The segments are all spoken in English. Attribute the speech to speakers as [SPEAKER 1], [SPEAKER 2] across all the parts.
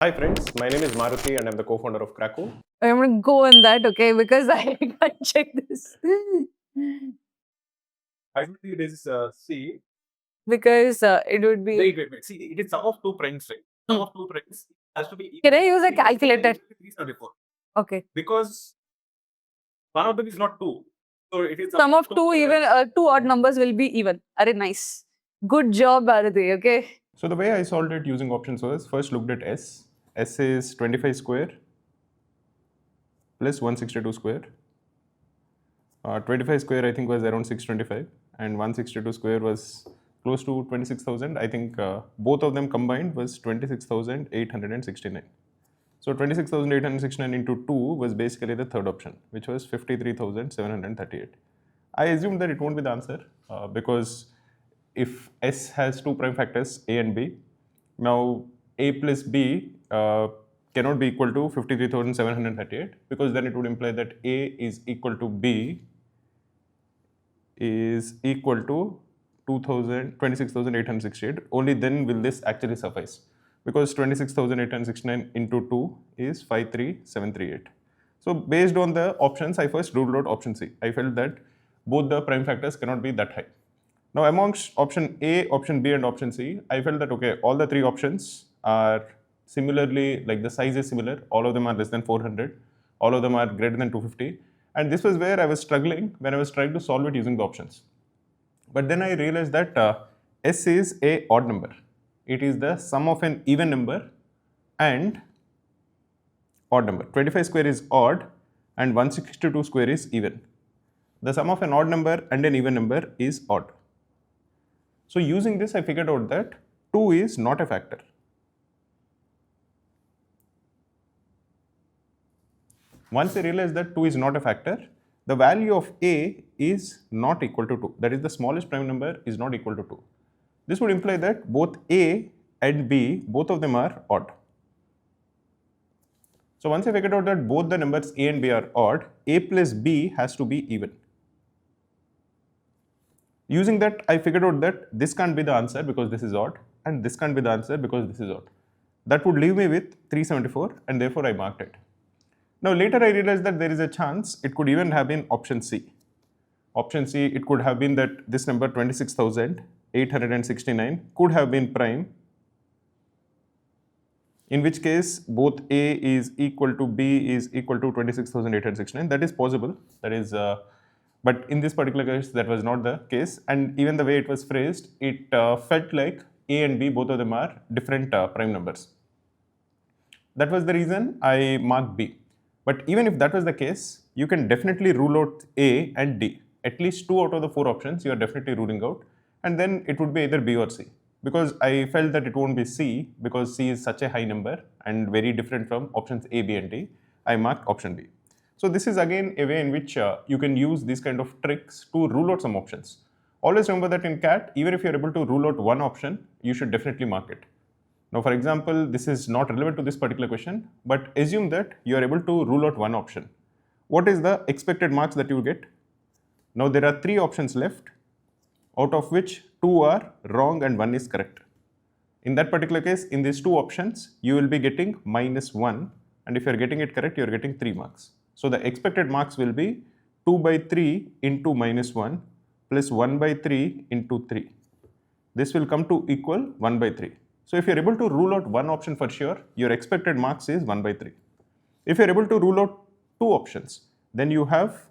[SPEAKER 1] Hi friends, my name is Maruti and I'm the co-founder of Cracku.
[SPEAKER 2] I'm gonna go on that, okay? Because I can't check this.
[SPEAKER 1] Actually, it is C.
[SPEAKER 2] Because it would be.
[SPEAKER 1] Wait. See, it is sum of two primes, right? Sum of two primes has to be
[SPEAKER 2] Can I use a calculator?
[SPEAKER 1] 374.
[SPEAKER 2] Okay.
[SPEAKER 1] Because one of them is not 2. So it is
[SPEAKER 2] Sum of two even two odd numbers will be even. Are nice. Good job, Bharati. Okay.
[SPEAKER 1] So the way I solved it using options was first looked at S. S is 25 square plus 162 square. 25 square I think was around 625 and 162 square was close to 26,000. I think both of them combined was 26,869. So 26,869 into 2 was basically the third option, which was 53,738. I assumed that it won't be the answer because if S has two prime factors A and B, now A plus B cannot be equal to 53,738 because then it would imply that A is equal to B is equal to 26,868. Only then will this actually suffice because 26,869 into 2 is 53,738. So based on the options, I first ruled out option C. I felt that both the prime factors cannot be that high. Now amongst option A, option B and option C, I felt that okay, all the three options are similarly, like the size is similar, all of them are less than 400, all of them are greater than 250, and this was where I was struggling when I was trying to solve it using the options. But then I realized that S is a odd number. It is the sum of an even number and odd number. 25 square is odd and 162 square is even. The sum of an odd number and an even number is odd. So using this, I figured out that 2 is not a factor. Once I realized that 2 is not a factor, the value of A is not equal to 2. That is, the smallest prime number is not equal to 2. This would imply that both A and B, both of them are odd. So once I figured out that both the numbers A and B are odd, A plus B has to be even. Using that, I figured out that this can't be the answer because this is odd, and this can't be the answer because this is odd. That would leave me with 374, and therefore I marked it. Now later I realized that there is a chance it could even have been option C. Option C, it could have been that this number 26,869 could have been prime, in which case both A is equal to B is equal to 26,869. That is possible. That is, but in this particular case, that was not the case. And even the way it was phrased, it felt like A and B, both of them are different prime numbers. That was the reason I marked B. But even if that was the case, you can definitely rule out A and D. At least 2 out of the 4 options you are definitely ruling out. And then it would be either B or C. Because I felt that it won't be C because C is such a high number and very different from options A, B and D. I marked option B. So this is again a way in which you can use these kind of tricks to rule out some options. Always remember that in CAT, even if you're able to rule out one option, you should definitely mark it. Now, for example, this is not relevant to this particular question, but assume that you are able to rule out one option. What is the expected marks that you will get? Now, there are 3 options left, out of which 2 are wrong and 1 is correct. In that particular case, in these 2 options, you will be getting -1, and if you are getting it correct, you are getting 3 marks. So the expected marks will be 2 by 3 into -1 plus 1 by 3 into 3. This will come to equal 1 by 3. So if you're able to rule out one option for sure, your expected marks is 1 by 3. If you're able to rule out 2 options, then you have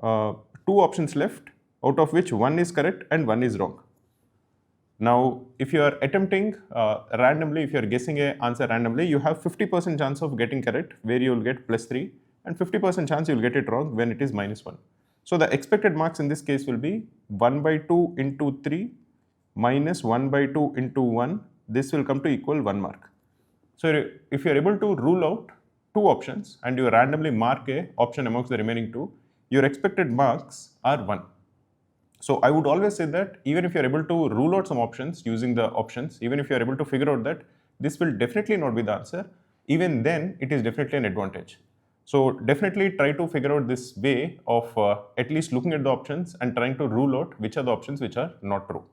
[SPEAKER 1] 2 options left, out of which 1 is correct and 1 is wrong. Now, if you are attempting randomly, if you are guessing an answer randomly, you have 50% chance of getting correct, where you will get +3, and 50% chance you will get it wrong when it is -1. So the expected marks in this case will be 1 by 2 into 3 minus 1 by 2 into 1. This will come to equal 1 mark. So if you are able to rule out 2 options and you randomly mark a option amongst the remaining 2, your expected marks are 1. So I would always say that even if you are able to rule out some options using the options, even if you are able to figure out that this will definitely not be the answer, even then it is definitely an advantage. So definitely try to figure out this way of at least looking at the options and trying to rule out which are the options which are not true.